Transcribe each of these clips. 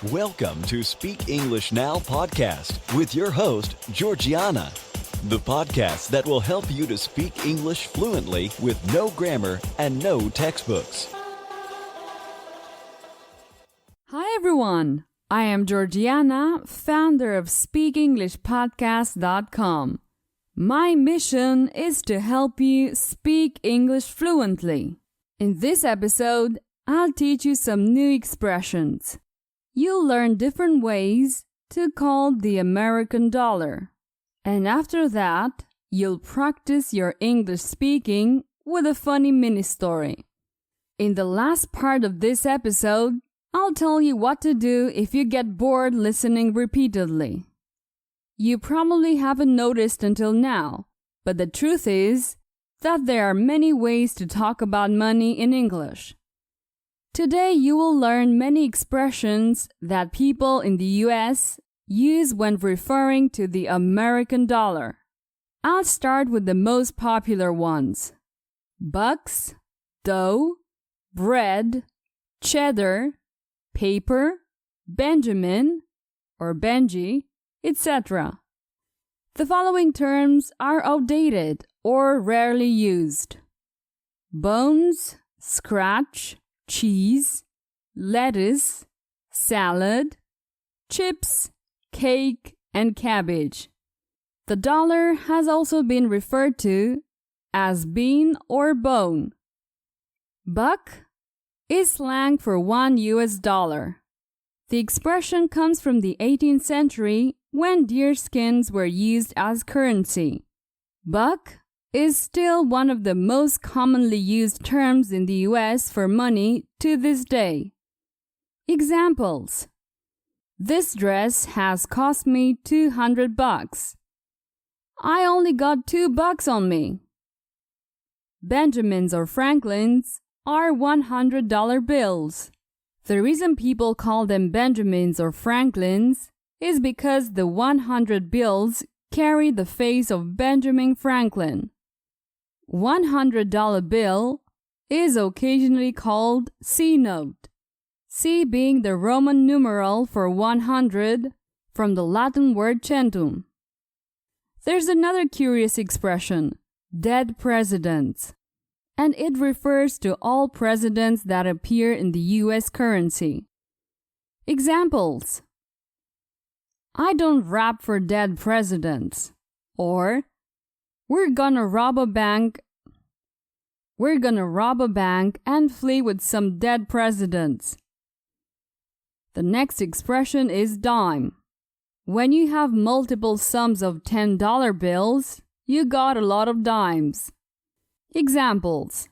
Welcome to Speak English Now podcast with your host, Georgiana, the podcast that will help you to speak English fluently with no grammar and no textbooks. Hi everyone, I am Georgiana, founder of SpeakEnglishPodcast.com. My mission is to help you speak English fluently. In this episode, I'll teach you some new expressions. You'll learn different ways to call the American dollar. And after that, you'll practice your English speaking with a funny mini story. In the last part of this episode, I'll tell you what to do if you get bored listening repeatedly. You probably haven't noticed until now, but the truth is that there are many ways to talk about money in English. Today you will learn many expressions that people in the US use when referring to the American dollar. I'll start with the most popular ones: bucks, dough, bread, cheddar, paper, Benjamin or Benji, etc. The following terms are outdated or rarely used: bones, scratch, cheese, lettuce, salad, chips, cake, and cabbage. The dollar has also been referred to as bean or bone. Buck is slang for $1. The expression comes from the 18th century when deer skins were used as currency. Buck is still one of the most commonly used terms in the US for money to this day. Examples: this dress has cost me $200. I only got $2 on me. Benjamins or Franklins are $100 bills. The reason people call them Benjamins or Franklins is because the 100 bills carry the face of Benjamin Franklin. $100 bill is occasionally called C note, C being the Roman numeral for 100 from the Latin word centum. There's another curious expression, dead presidents, and it refers to all presidents that appear in the US currency. Examples: I don't rap for dead presidents, or We're gonna rob a bank and flee with some dead presidents. The next expression is dime. When you have multiple sums of $10 bills, you got a lot of dimes. Examples: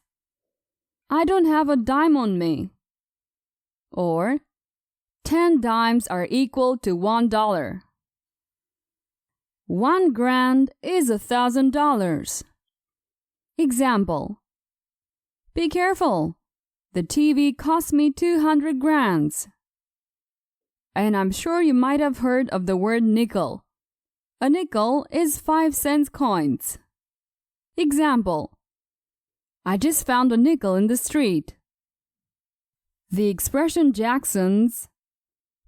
I don't have a dime on me. Or 10 dimes are equal to $1. $1,000 is $1,000. Example: be careful, the TV cost me 200 grand. And I'm sure you might have heard of the word nickel. A nickel is 5-cent coins. Example: I just found a nickel in the street. The expression Jacksons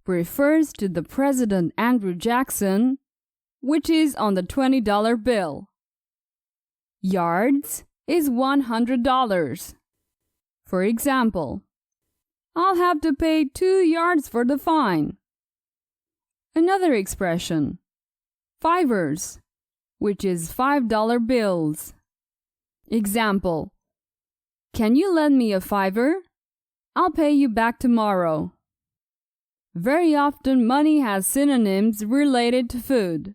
refers to the President Andrew Jackson, which is on the $20 bill. Yards is $100. For example, I'll have to pay 2 yards for the fine. Another expression, fivers, which is $5 bills. Example: can you lend me a $5? I'll pay you back tomorrow. Very often money has synonyms related to food.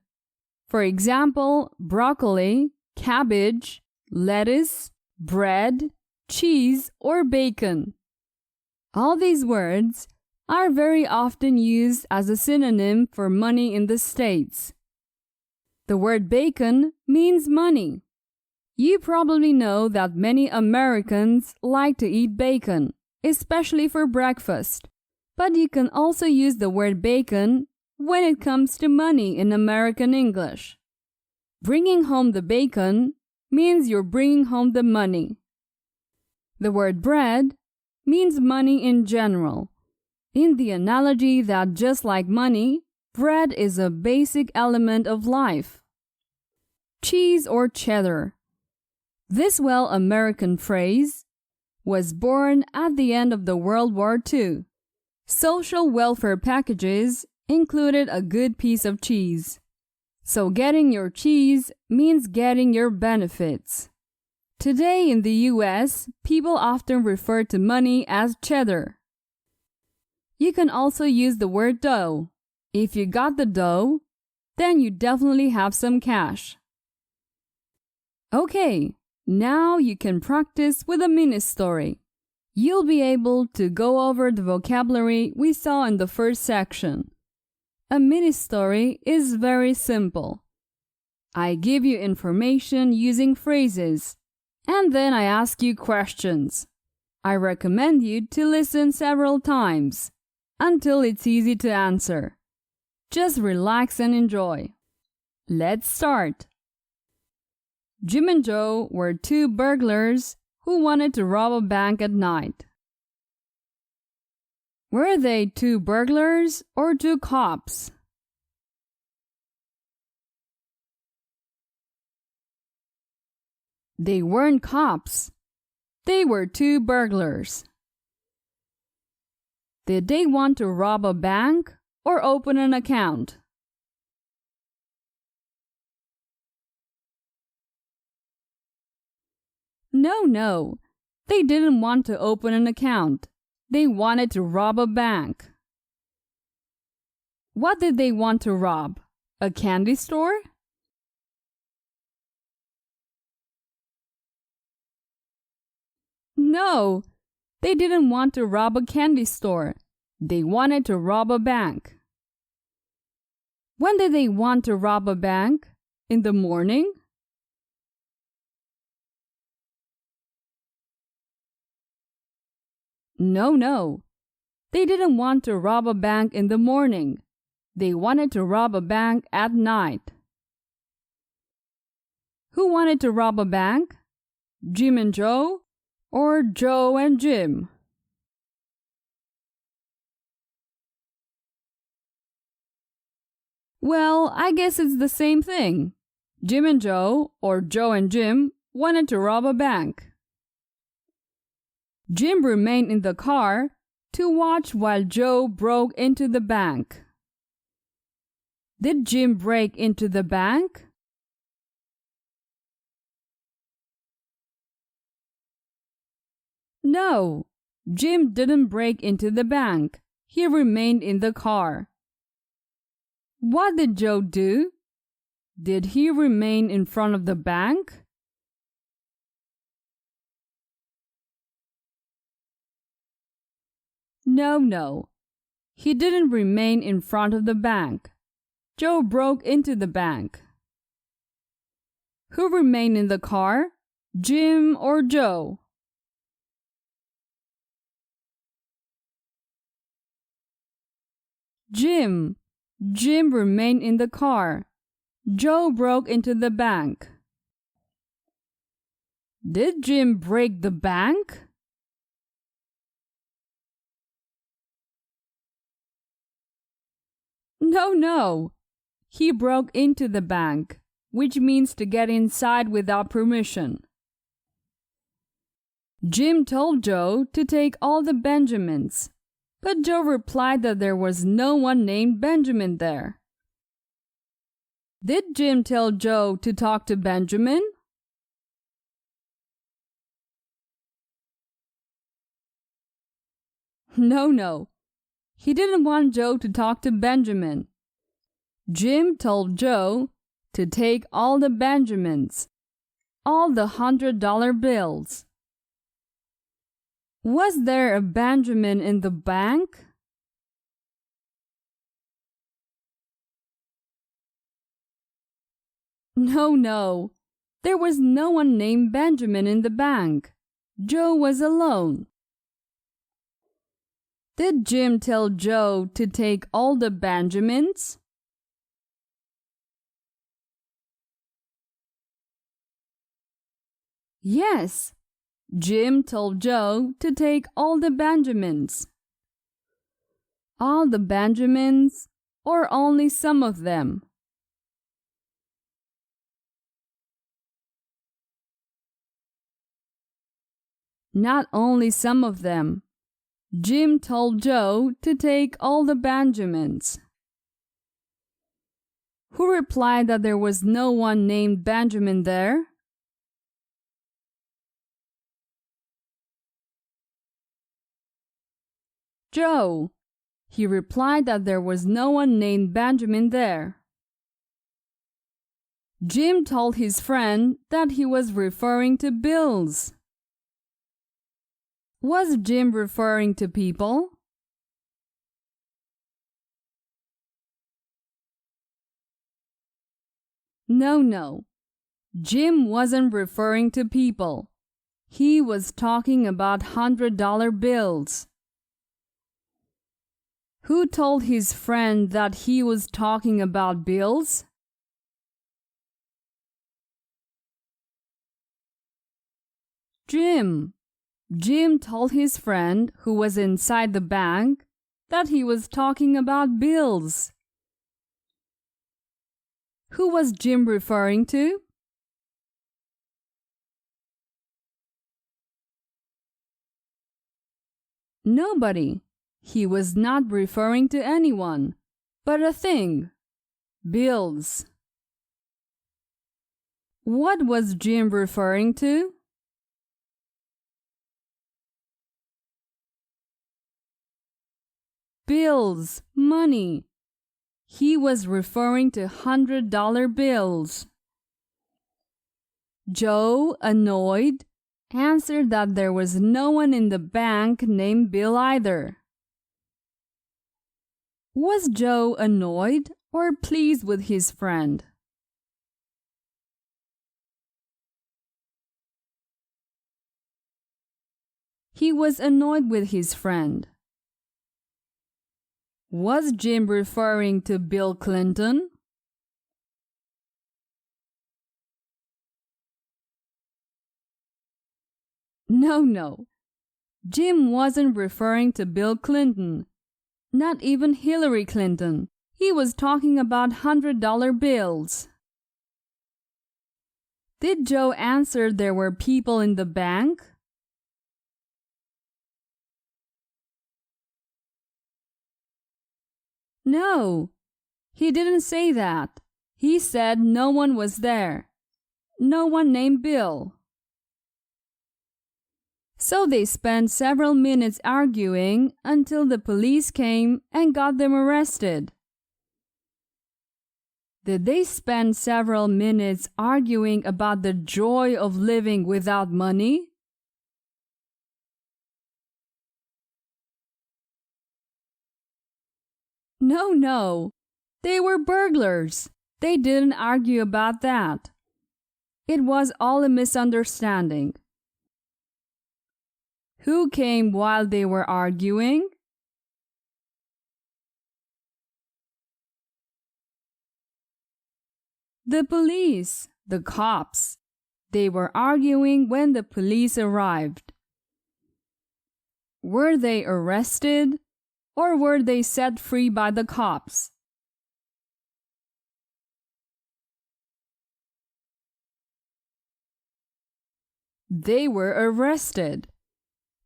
For example, broccoli, cabbage, lettuce, bread, cheese, or bacon. All these words are very often used as a synonym for money in the States. The word bacon means money. You probably know that many Americans like to eat bacon, especially for breakfast. But you can also use the word bacon when it comes to money in American English. Bringing home the bacon means you're bringing home the money. The word bread means money in general. in the analogy that just like money, bread is a basic element of life. Cheese or cheddar. This well-American phrase was born at the end of the World War II. Social welfare packages included a good piece of cheese. So getting your cheese means getting your benefits. Today in the US, people often refer to money as cheddar. You can also use the word dough. If you got the dough, then you definitely have some cash. Okay, now you can practice with a mini story. You'll be able to go over the vocabulary we saw in the first section. A mini story is very simple. I give you information using phrases, and then I ask you questions. I recommend you to listen several times until it's easy to answer. Just relax and enjoy. Let's start. Jim and Joe were two burglars who wanted to rob a bank at night. Were they two burglars or two cops? They weren't cops. They were two burglars. Did they want to rob a bank or open an account? No. They didn't want to open an account. They wanted to rob a bank. What did they want to rob? A candy store? No, they didn't want to rob a candy store. They wanted to rob a bank. When did they want to rob a bank? In the morning? No. They didn't want to rob a bank in the morning. They wanted to rob a bank at night. Who wanted to rob a bank? Jim and Joe or Joe and Jim? Well, I guess it's the same thing. Jim and Joe or Joe and Jim wanted to rob a bank. Jim remained in the car to watch while Joe broke into the bank. Did Jim break into the bank? No, Jim didn't break into the bank. He remained in the car. What did Joe do? Did he remain in front of the bank? No. He didn't remain in front of the bank. Joe broke into the bank. Who remained in the car? Jim or Joe? Jim. Jim remained in the car. Joe broke into the bank. Did Jim break the bank? No. He broke into the bank, which means to get inside without permission. Jim told Joe to take all the Benjamins, but Joe replied that there was no one named Benjamin there. Did Jim tell Joe to talk to Benjamin? No. He didn't want Joe to talk to Benjamin. Jim told Joe to take all the Benjamins, all the $100 bills. Was there a Benjamin in the bank? No. There was no one named Benjamin in the bank. Joe was alone. Did Jim tell Joe to take all the Benjamins? Yes, Jim told Joe to take all the Benjamins. all the Benjamins or only some of them? Not only some of them. Jim told Joe to take all the Benjamins. Who replied that there was no one named Benjamin there? Joe. He replied that there was no one named Benjamin there. Jim told his friend that he was referring to bills. Was Jim referring to people? No. Jim wasn't referring to people. He was talking about $100 bills. Who told his friend that he was talking about bills? Jim. Jim told his friend who was inside the bank that he was talking about bills. Who was Jim referring to? Nobody. He was not referring to anyone, but a thing. Bills. What was Jim referring to? Bills, money. He was referring to $100 bills. Joe, annoyed, answered that there was no one in the bank named Bill either. Was Joe annoyed or pleased with his friend? He was annoyed with his friend. Was Jim referring to Bill Clinton? No. Jim wasn't referring to Bill Clinton. Not even Hillary Clinton. He was talking about $100 bills. Did Joe answer there were people in the bank? No, he didn't say that. He said no one was there. No one named Bill. So they spent several minutes arguing until the police came and got them arrested. Did they spend several minutes arguing about the joy of living without money? No. They were burglars. They didn't argue about that. It was all a misunderstanding. Who came while they were arguing? The police, the cops. They were arguing when the police arrived. Were they arrested or were they set free by the cops? They were arrested.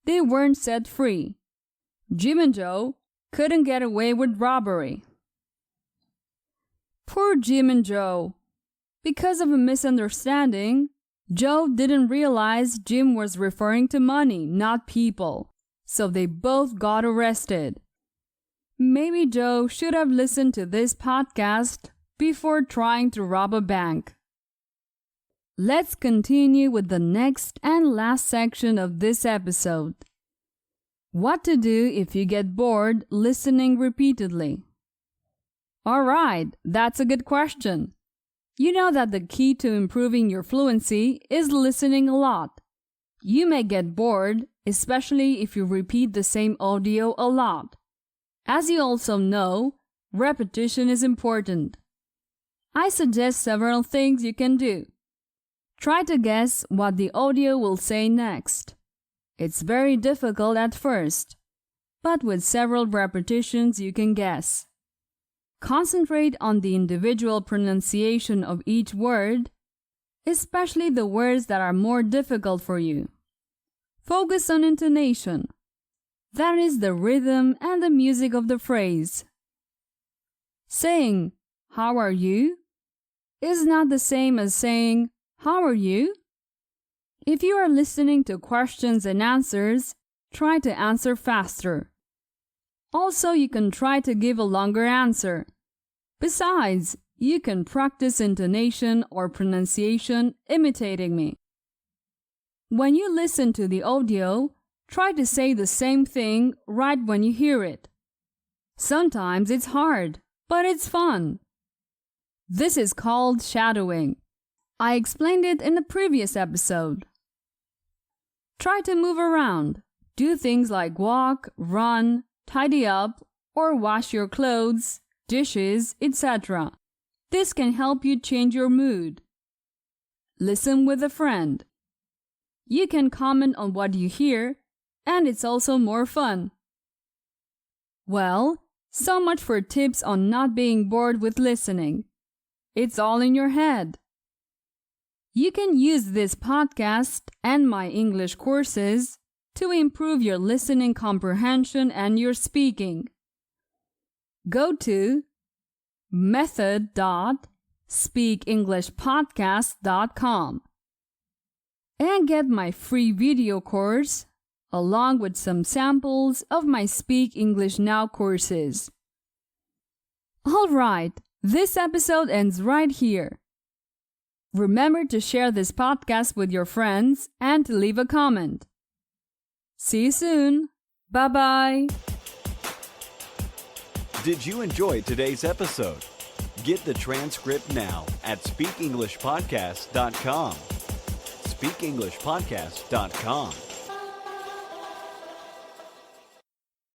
They weren't set free. Jim and Joe couldn't get away with robbery. Poor Jim and Joe. Because of a misunderstanding, Joe didn't realize Jim was referring to money, not people. So they both got arrested. Maybe Joe should have listened to this podcast before trying to rob a bank. Let's continue with the next and last section of this episode. What to do if you get bored listening repeatedly? Alright, that's a good question. You know that the key to improving your fluency is listening a lot. You may get bored, especially if you repeat the same audio a lot. As you also know, repetition is important. I suggest several things you can do. Try to guess what the audio will say next. It's very difficult at first, but with several repetitions you can guess. Concentrate on the individual pronunciation of each word, especially the words that are more difficult for you. Focus on intonation. That is the rhythm and the music of the phrase. Saying, "How are you?" is not the same as saying, "How are you?" If you are listening to questions and answers, try to answer faster. Also, you can try to give a longer answer. Besides, you can practice intonation or pronunciation imitating me. When you listen to the audio, try to say the same thing right when you hear it. Sometimes it's hard, but it's fun. This is called shadowing. I explained it in the previous episode. Try to move around. Do things like walk, run, tidy up, or wash your clothes, dishes, etc. This can help you change your mood. Listen with a friend. You can comment on what you hear, and it's also more fun. Well, so much for tips on not being bored with listening. It's all in your head. You can use this podcast and my English courses to improve your listening comprehension and your speaking. Go to method.speakenglishpodcast.com and get my free video course along with some samples of my Speak English Now courses. All right, this episode ends right here. Remember to share this podcast with your friends and to leave a comment. See you soon. Bye-bye. Did you enjoy today's episode? Get the transcript now at speakenglishpodcast.com. speakenglishpodcast.com.